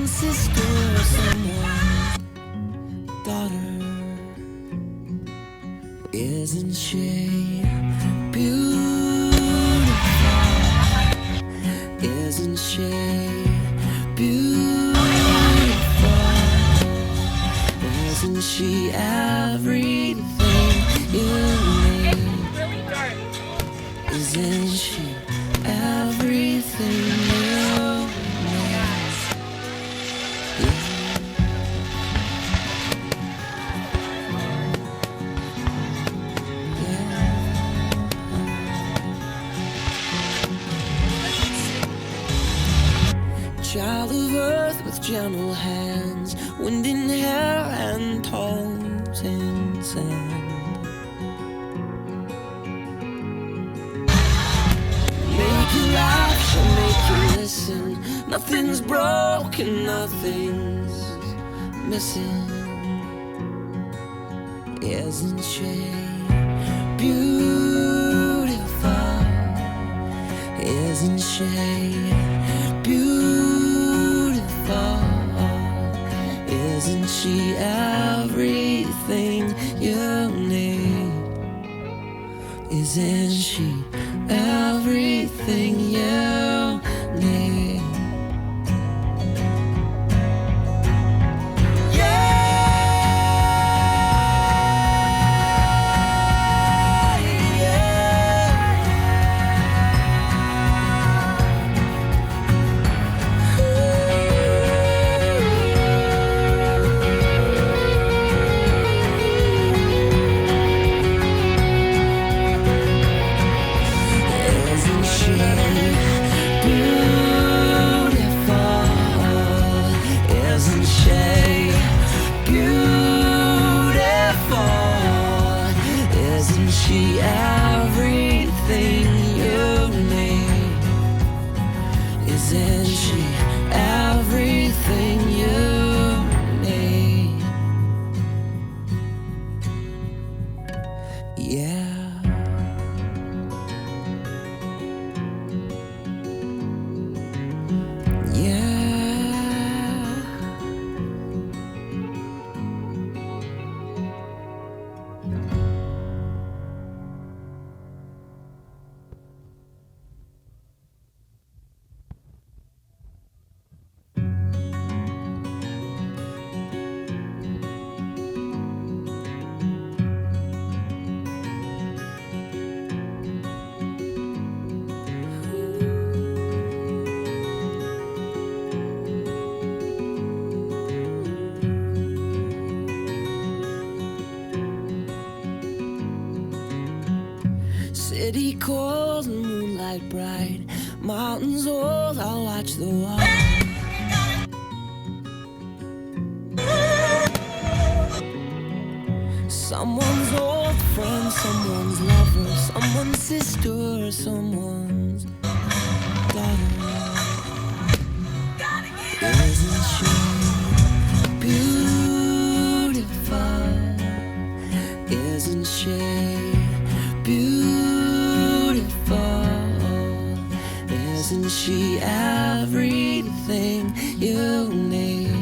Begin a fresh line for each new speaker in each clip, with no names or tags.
someone's sister or someone's daughter. Isn't she beautiful? Isn't she beautiful? Isn't she everything you need? Isn't she everything you need? Yeah. Child of earth with gentle hands, wind in hair and tones in sand. Make you laugh, she'll make you listen. Nothing's broken, nothing's missing. Isn't she beautiful? Isn't she beautiful? Isn't she everything you need? Isn't she everything you need? She everything you need? Isn't she everything you need? Yeah. City cold and moonlight bright, mountains old, I'll watch the wall. Someone's old friend, someone's lover, someone's sister, someone's daughter. Isn't she beautiful? Isn't she beautiful? Isn't she everything you need?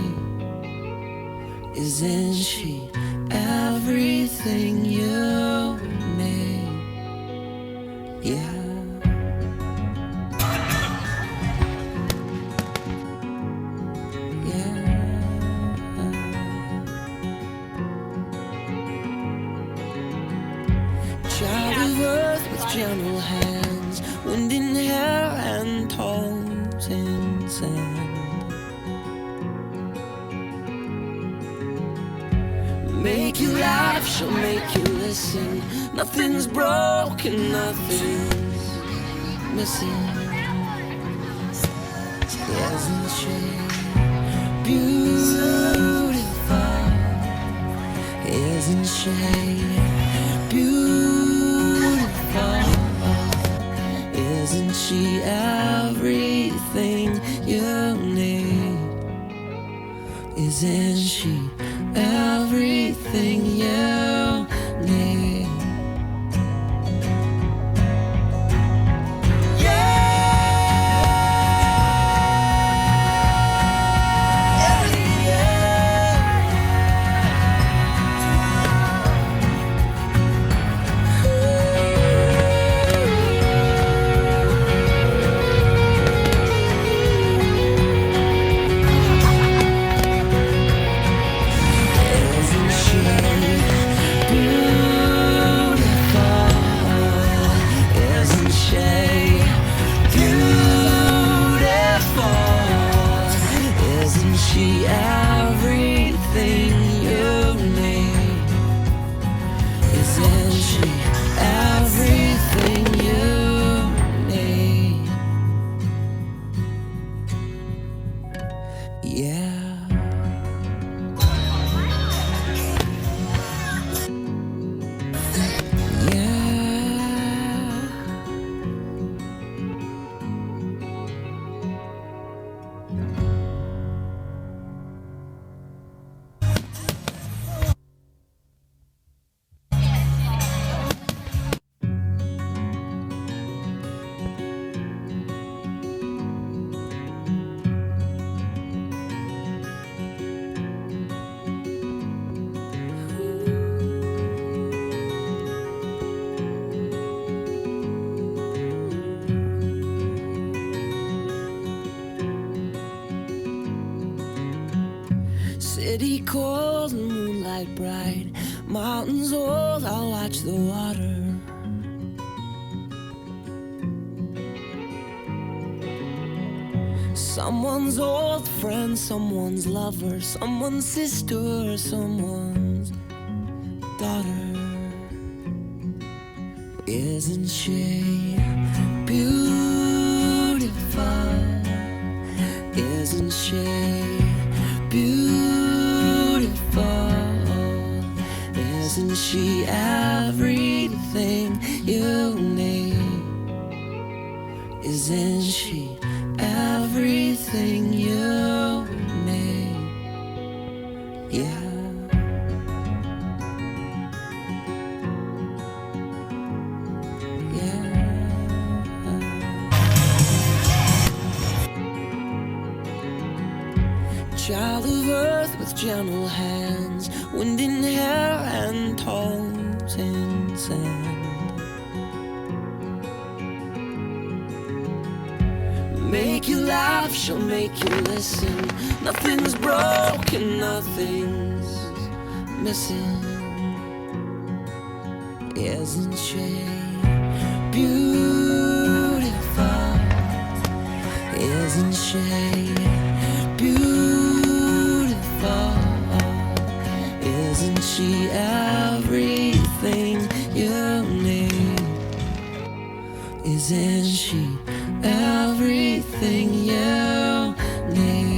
Isn't she everything you need? Yeah. Child of earth with gentle hands, wind in hair and tones in sand. Make you laugh, she'll make you listen. Nothing's broken, nothing's missing. Isn't she beautiful? Isn't she beautiful? Isn't she everything you need? Isn't she everything you need? cold and moonlight bright, mountains old, I'll watch the water. Someone's old friend, someone's lover, someone's sister, someone's daughter. Isn't she beautiful? Isn't she beautiful? Isn't she everything you need? Isn't she everything you need? Yeah. Child of earth with gentle hands, wind in hair and toes in sand. Make you laugh, she'll make you listen. Nothing's broken, nothing's missing. Isn't she beautiful? Isn't she beautiful? Isn't she everything you need? Isn't she everything you need?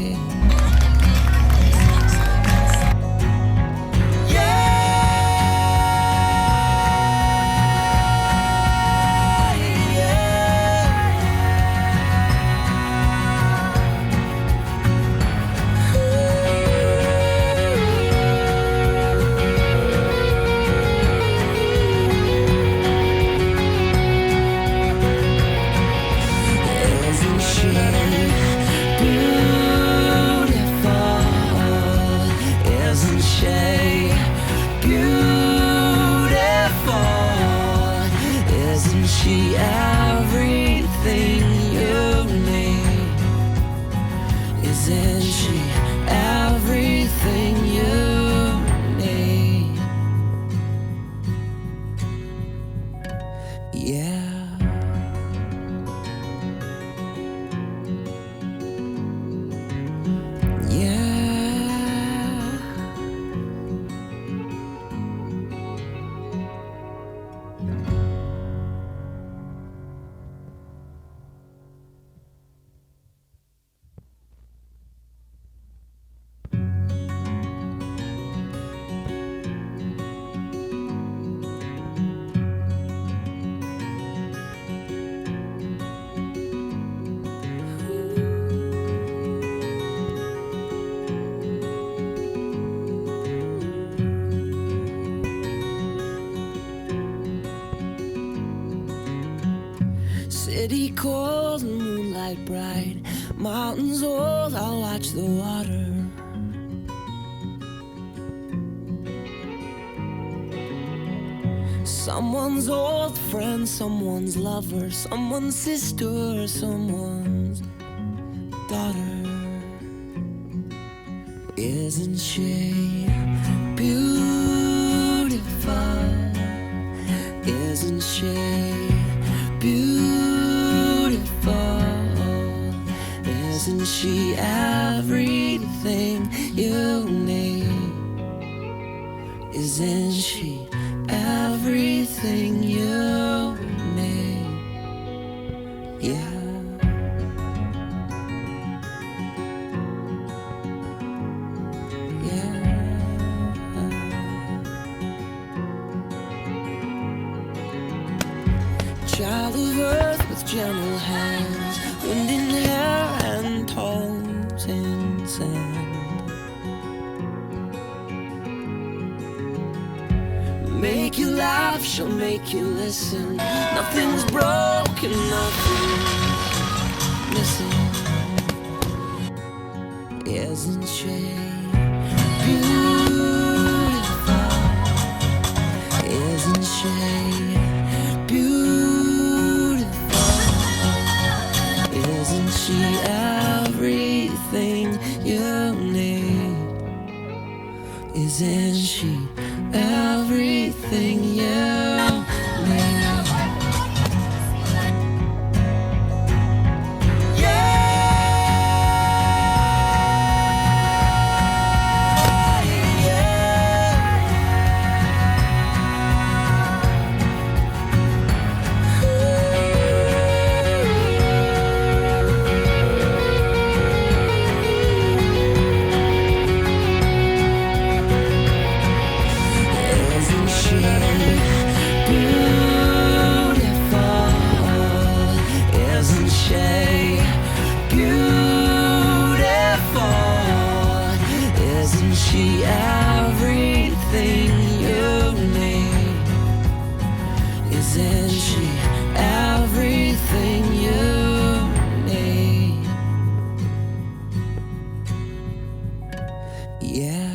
She everything you need? Isn't she everything you need? Yeah. City cold and moonlight bright, mountains old, I'll watch the water. Someone's old friend, someone's lover, someone's sister, someone's daughter. Isn't she beautiful? Isn't she beautiful? Isn't she everything you need? Isn't she everything you need? Yeah. Child of earth with gentle hands, wind in hair and toes in sand. Make you laugh, she'll make you listen. Nothing's broken, nothing's missing. Isn't she beautiful? Isn't she beautiful? Isn't she everything you need? Isn't she everything you need? Isn't she beautiful? Isn't she beautiful? Isn't she everything you need? Isn't she everything you need? Yeah.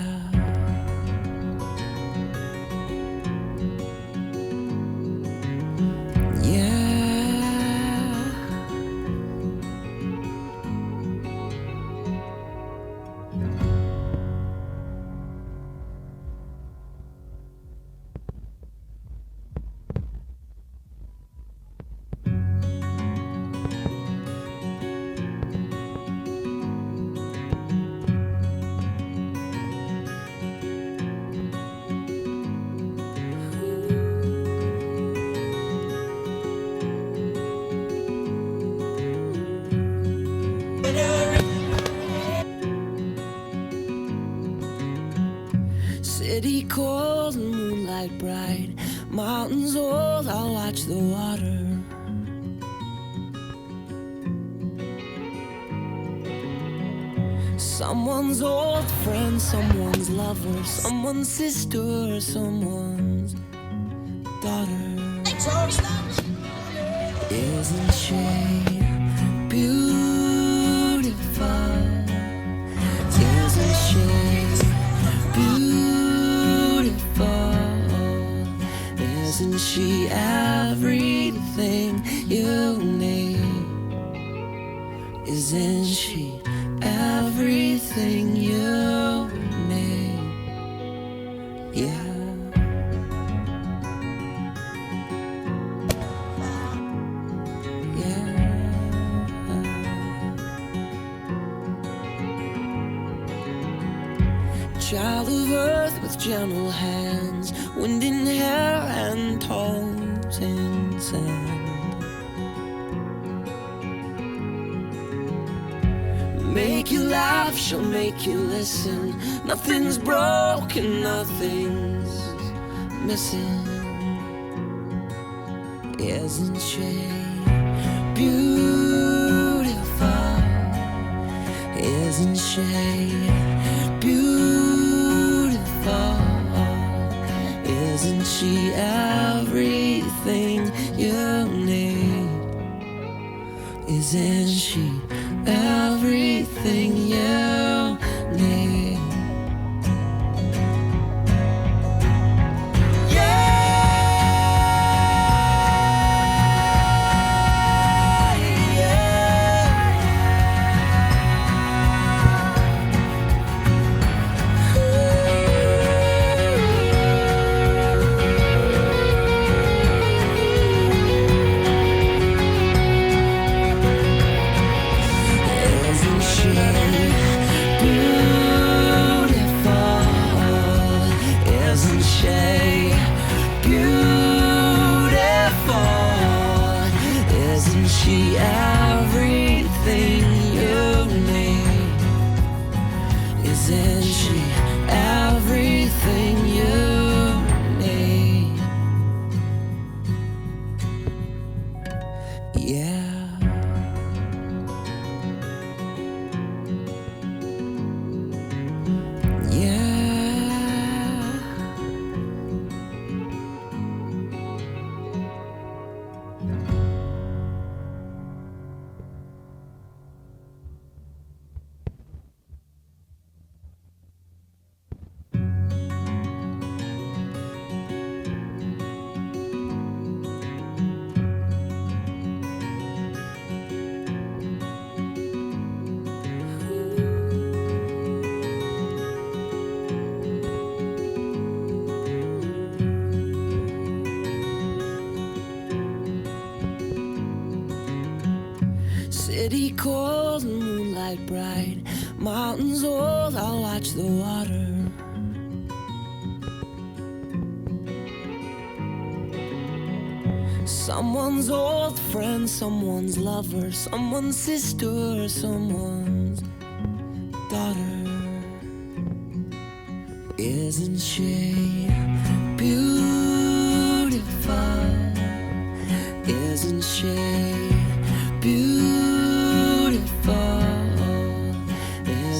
City cold and moonlight bright, mountains old, I'll watch the water. Someone's old friend, someone's lover, someone's sister, someone's daughter. Isn't she beautiful? Isn't she beautiful? Isn't she everything you need? Isn't she everything you need? Yeah. Child of earth with gentle hands, wind in hair and toes in sand. Make you laugh, she'll make you listen. Nothing's broken, nothing's missing. Isn't she beautiful? Isn't she beautiful? Isn't she everything you need? Isn't she everything you need? Isn't she City cold and moonlight bright, mountains old, I'll watch the water. Someone's old friend, someone's lover, someone's sister, someone's daughter. Isn't she beautiful? Isn't she beautiful?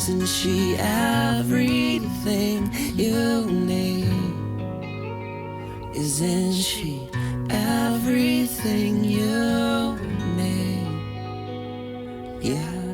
Isn't she everything you need? Isn't she everything you need? Yeah.